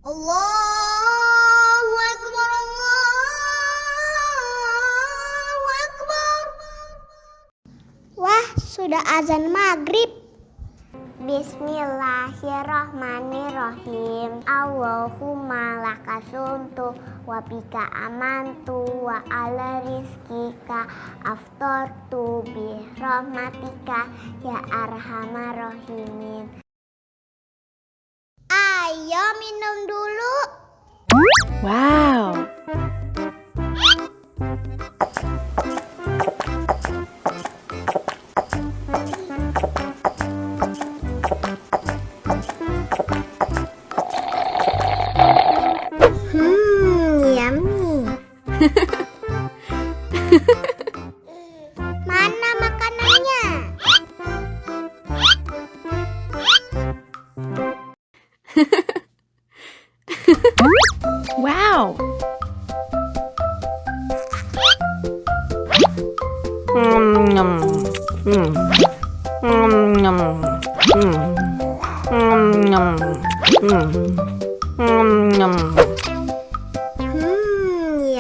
Allahu Akbar, Allahu Akbar. Wah, sudah azan maghrib. Bismillahirrahmanirrahim. Allahumma lakasumtu wa bika amantu wa ala rizkika aftortu bi rahmatika ya arhamar rahimin. Ayo minum dulu. Wow. Yummy. Mana makanannya? Wow.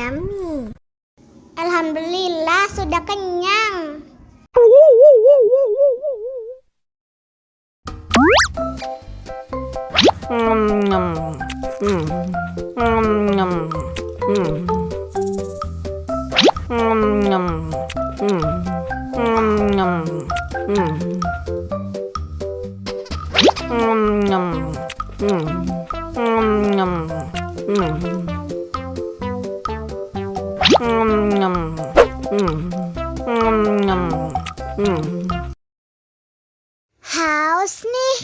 Yummy. Alhamdulillah sudah kenyang. Haus nih.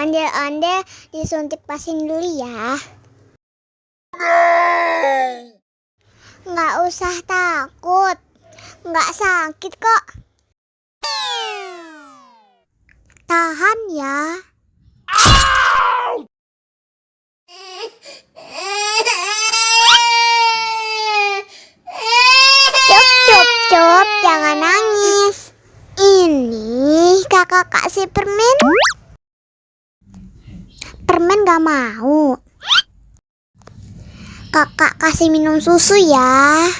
Ondel-ondel disuntik vaksin dulu ya. Nggak usah takut, nggak sakit kok. Tahan ya. Cup, jangan nangis. Ini kakak kasih permen. Permen gak mau. Kakak kasih minum susu ya.